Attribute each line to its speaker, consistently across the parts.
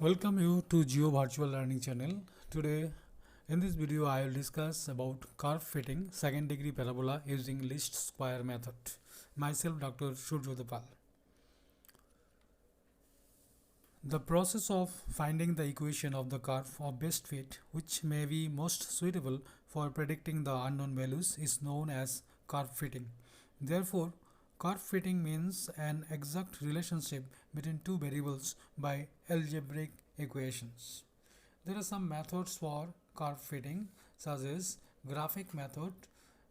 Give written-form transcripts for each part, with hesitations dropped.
Speaker 1: Welcome you to Geo Virtual Learning channel. Today in this video I will discuss about curve fitting second degree parabola using least square method. Myself Dr. Suryodepal. The process of finding the equation of the curve of best fit which may be most suitable for predicting the unknown values is known as curve fitting. Therefore, curve fitting means an exact relationship between two variables by algebraic equations. There are some methods for curve fitting such as graphic method,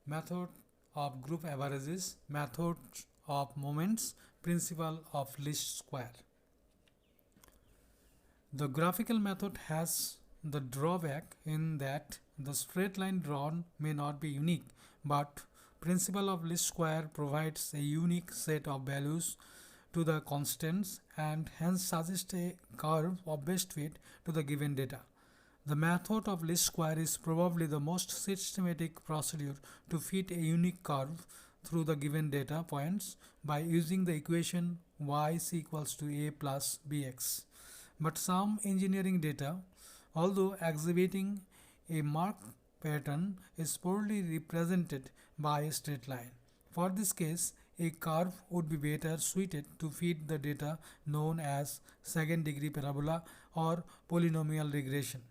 Speaker 1: method of group averages, method of moments, principle of least square. The graphical method has the drawback in that the straight line drawn may not be unique, but principle of least square provides a unique set of values to the constants and hence suggests a curve of best fit to the given data. The method of least square is probably the most systematic procedure to fit a unique curve through the given data points by using the equation y is equals to a plus bx. But some engineering data, although exhibiting a marked pattern, is poorly represented by a straight line. For this case, a curve would be better suited to fit the data known as second degree parabola or polynomial regression.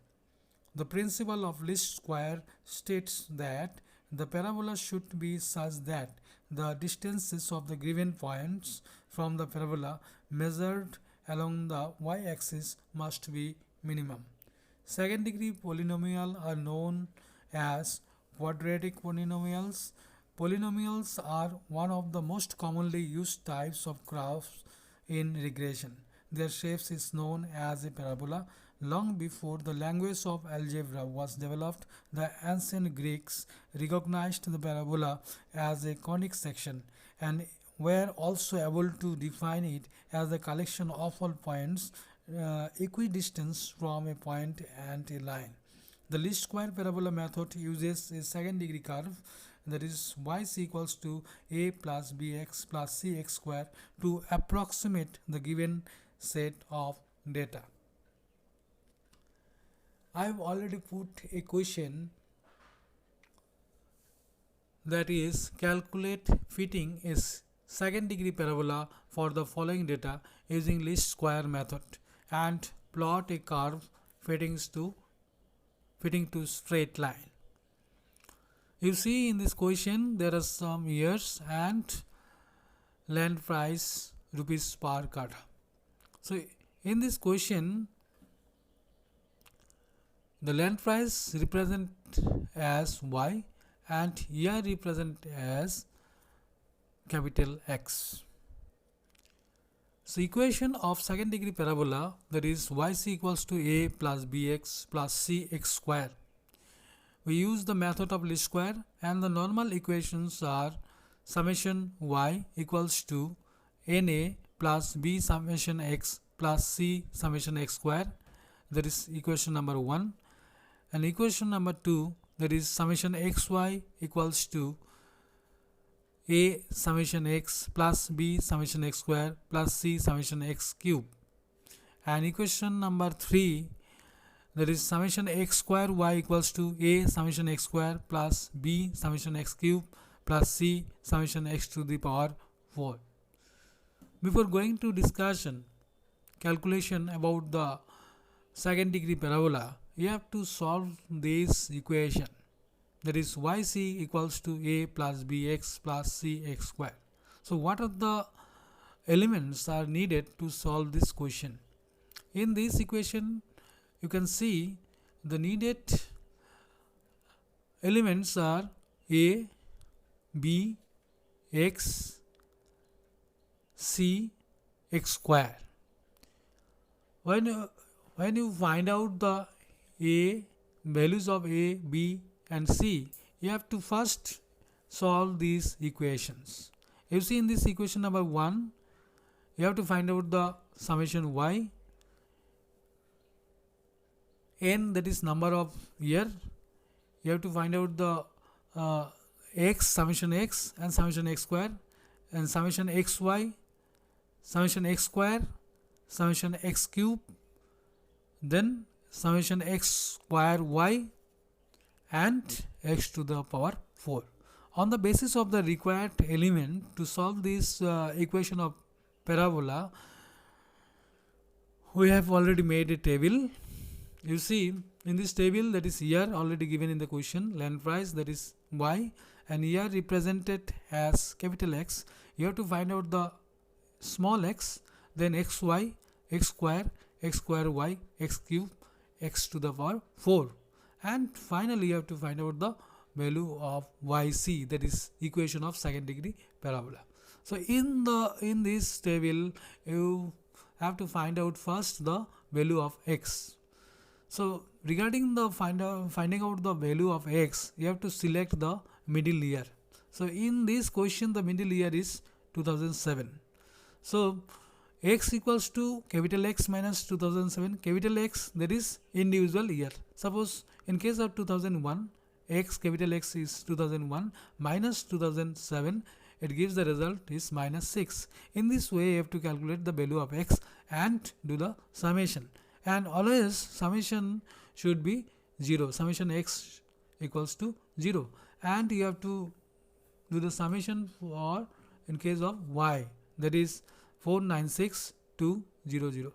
Speaker 1: The principle of least square states that the parabola should be such that the distances of the given points from the parabola measured along the y-axis must be minimum. Second degree polynomials are known as quadratic polynomials. Polynomials are one of the most commonly used types of graphs in regression. Their shape is known as a parabola. Long before the language of algebra was developed, the ancient Greeks recognized the parabola as a conic section and were also able to define it as a collection of all points equidistant from a point and a line. The least square parabola method uses a second degree curve, that is y is equals to a plus bx plus cx square, to approximate the given set of data. I have already put a question, that is calculate fitting is second degree parabola for the following data using least square method and plot a curve fitting to straight line. You see in this question there are some years and land price rupees per card. So in this question the land price represent as y and year represent as capital X. So equation of second degree parabola, that is y is equals to a plus bx plus cx square. We use the method of least square and the normal equations are summation y equals to na plus b summation x plus c summation x square, that is equation number 1, and equation number 2, that is summation xy equals to a summation x plus b summation x square plus c summation x cube, and equation number 3, that is summation x square y equals to a summation x square plus b summation x cube plus c summation x to the power 4. Before going to discussion calculation about the second degree parabola, you have to solve this equation, that is yc equals to a plus bx plus cx square. So what are the elements are needed to solve this question? In this equation you can see the needed elements are a, b, x, c, x square. When you find out the a values of a, b and c, you have to first solve these equations. You see in this equation number 1, you have to find out the summation y, n, that is number of year. You have to find out the x, summation x and summation x square, and summation xy, summation x square, summation x cube, then summation x square y and x to the power 4. On the basis of the required element to solve this equation of parabola, we have already made a table. You see, in this table, that is here already given in the question, land price, that is y, and here represented as capital X. You have to find out the small x, then xy, x square y, x cube, x to the power 4, and finally you have to find out the value of yc, that is equation of second degree parabola. So in this table you have to find out first the value of x. So regarding the finding out the value of x, you have to select the middle year. So in this question the middle year is 2007. So x equals to capital X minus 2007. Capital X, that is individual year. Suppose in case of 2001, x capital X is 2001 minus 2007, it gives the result is minus 6. In this way you have to calculate the value of x and do the summation, and always summation should be 0. Summation x equals to 0, and you have to do the summation for in case of y, that is 496200.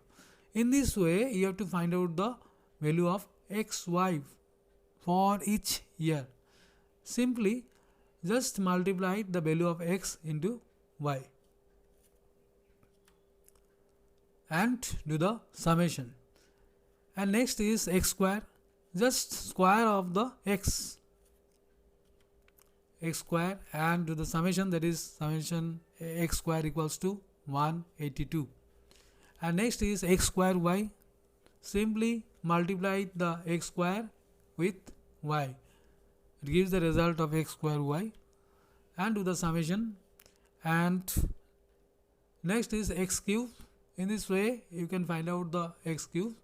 Speaker 1: In this way you have to find out the value of xy for each year. Simply just multiply the value of x into y and do the summation. And next is x square, just square of the x square and do the summation, that is summation x square equals to 182. And next is x square y, simply multiply the x square with y, it gives the result of x square y, and do the summation. And next is x cube. In this way you can find out the x cube,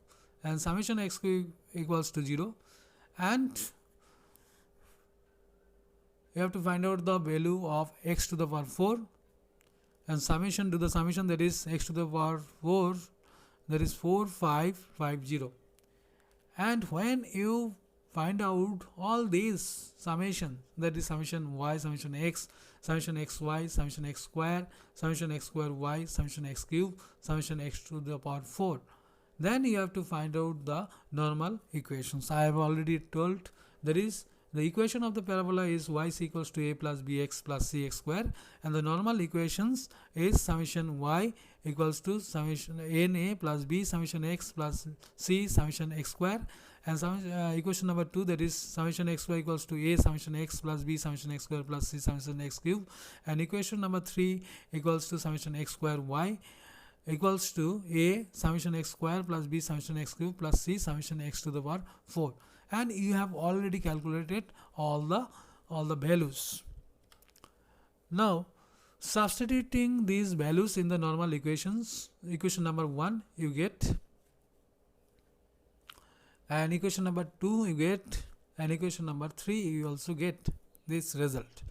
Speaker 1: and summation x cube equals to 0, and you have to find out the value of x to the power 4, and summation, do the summation, that is x to the power 4, that is 4550. And when you find out all these summation, that is summation y, summation x, summation xy, summation x square y, summation x cube, summation x to the power 4, then you have to find out the normal equations. I have already told, that is the equation of the parabola is y is equals to a plus bx plus cx square, and the normal equations is summation y equals to summation na plus b summation x plus c summation x square, and equation number 2, that is summation xy equals to a summation x plus b summation x square plus c summation x cube, and equation number 3 equals to summation x square y equals to a summation x square plus b summation x cube plus c summation x to the power 4. And you have already calculated all the values. Now substituting these values in the normal equations, equation number 1 you get, and equation number 2 you get, and equation number 3 you also get this result.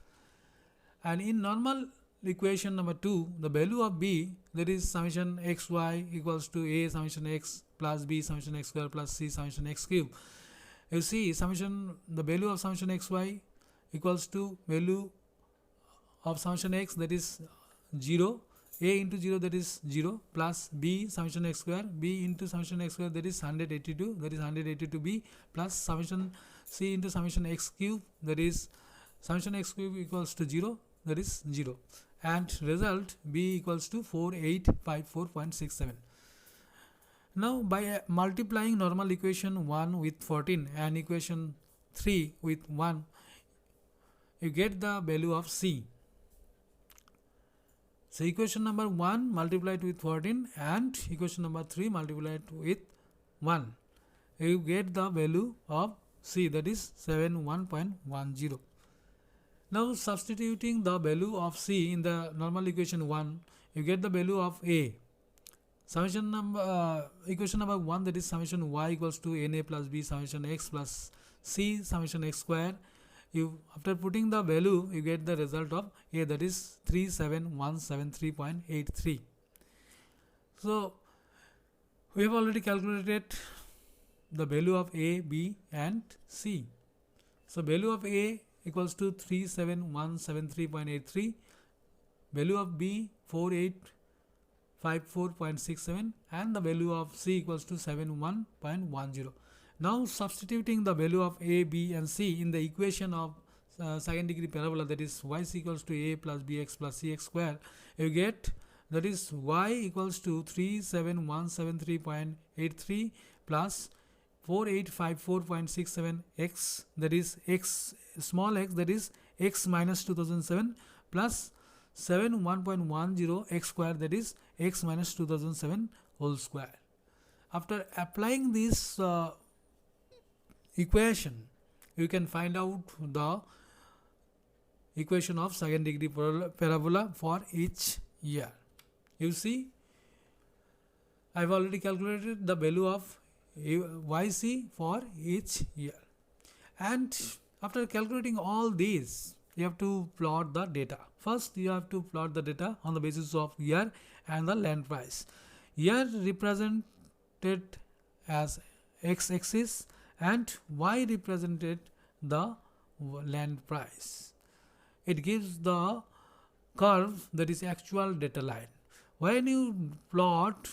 Speaker 1: And in normal equation number 2, the value of b, that is summation xy equals to a summation x plus b summation x square plus c summation x cube. You see, summation, the value of summation xy equals to value of summation x, that is 0, a into 0, that is 0, plus b summation x square, b into summation x square, that is 182, that is 182b, plus summation c into summation x cube, that is summation x cube equals to 0, that is 0, and result b equals to 4854.67. Now by multiplying normal equation 1 with 14 and equation 3 with 1, you get the value of c. So equation number 1 multiplied with 14 and equation number 3 multiplied with 1, you get the value of c, that is 71.10. Now substituting the value of c in the normal equation 1, you get the value of a. Summation number equation number 1, that is summation y equals to na plus b summation x plus c summation x square. You after putting the value you get the result of a, that is 37173.83. So we have already calculated the value of A, B and C. So value of A equals to 37173.83, value of B 4854.67 and the value of C equals to 71.10. Now substituting the value of A, B and C in the equation of second degree parabola, that is y is equals to A plus bx plus cx square, you get that is y equals to 37173.83 plus 4854.67 x, that is x small x, that is x minus 2007 plus 71.10 x square, that is x minus 2007 whole square. After applying this equation, you can find out the equation of second degree parabola for each year. You see, I have already calculated the value of YC for each year, and after calculating all these, you have to plot the data. First, you have to plot the data on the basis of year and the land price. Year represented as x-axis and y represented the land price. It gives the curve, that is actual data line. When you plot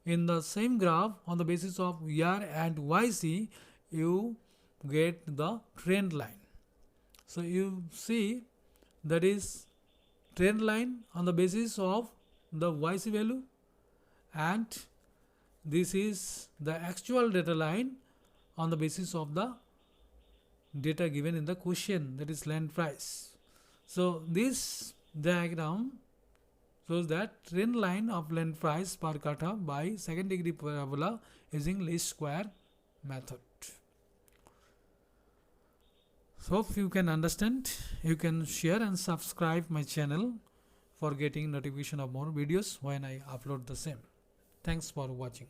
Speaker 1: in the same graph on the basis of year and YC, you get the trend line. So you see, that is trend line on the basis of the YC value, and this is the actual data line on the basis of the data given in the question, that is land price. So this diagram shows that trend line of land price per kata by second degree parabola using least square method. So hope you can understand. You can share and subscribe my channel for getting notification of more videos when I upload the same. Thanks for watching.